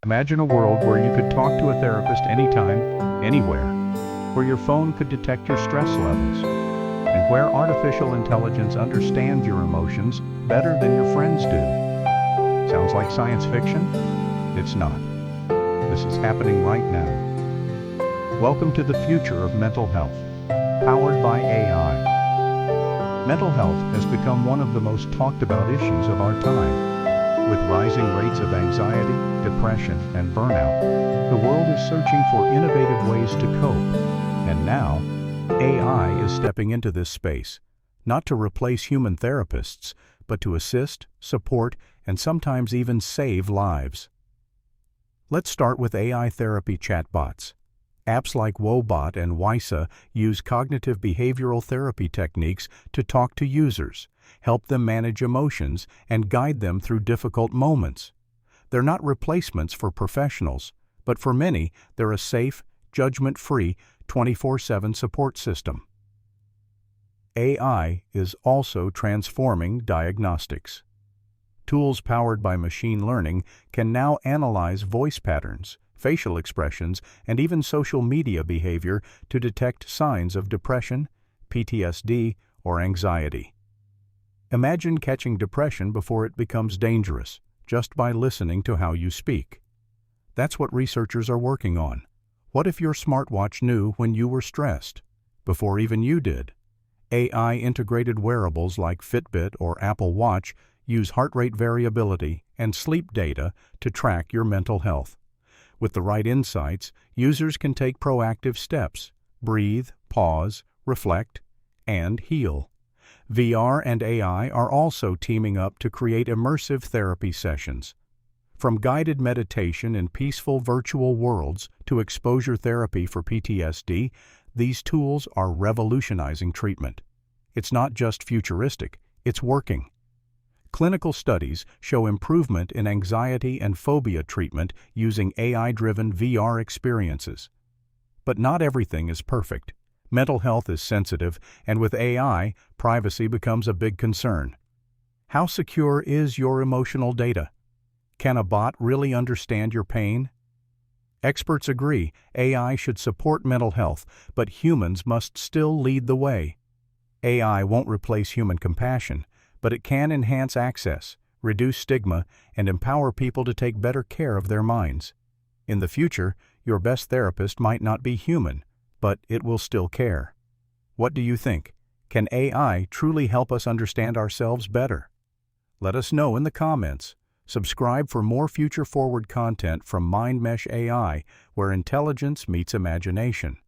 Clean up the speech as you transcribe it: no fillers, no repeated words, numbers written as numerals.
Imagine a world where you could talk to a therapist anytime, anywhere, where your phone could detect your stress levels, and where artificial intelligence understands your emotions better than your friends do. Sounds like science fiction? It's not. This is happening right now. Welcome to the future of mental health, powered by AI. Mental health has become one of the most talked about issues of our time. With rising rates of anxiety, depression, and burnout, the world is searching for innovative ways to cope. And now, AI is stepping into this space, not to replace human therapists, but to assist, support, and sometimes even save lives. Let's start with AI therapy chatbots. Apps like Woebot and Wysa use cognitive behavioral therapy techniques to talk to users, help them manage emotions, and guide them through difficult moments. They're not replacements for professionals, but for many, they're a safe, judgment-free, 24/7 support system. AI is also transforming diagnostics. Tools powered by machine learning can now analyze voice patterns, facial expressions, and even social media behavior to detect signs of depression, PTSD, or anxiety. Imagine catching depression before it becomes dangerous, just by listening to how you speak. That's what researchers are working on. What if your smartwatch knew when you were stressed, before even you did? AI-integrated wearables like Fitbit or Apple Watch use heart rate variability and sleep data to track your mental health. With the right insights, users can take proactive steps, breathe, pause, reflect, and heal. VR and AI are also teaming up to create immersive therapy sessions. From guided meditation in peaceful virtual worlds to exposure therapy for PTSD, these tools are revolutionizing treatment. It's not just futuristic, it's working. Clinical studies show improvement in anxiety and phobia treatment using AI-driven VR experiences. But not everything is perfect. Mental health is sensitive, and with AI, privacy becomes a big concern. How secure is your emotional data? Can a bot really understand your pain? Experts agree AI should support mental health, but humans must still lead the way. AI won't replace human compassion, but it can enhance access, reduce stigma, and empower people to take better care of their minds. In the future, your best therapist might not be human, but it will still care. What do you think? Can AI truly help us understand ourselves better? Let us know in the comments. Subscribe for more future-forward content from MindMesh AI, where intelligence meets imagination.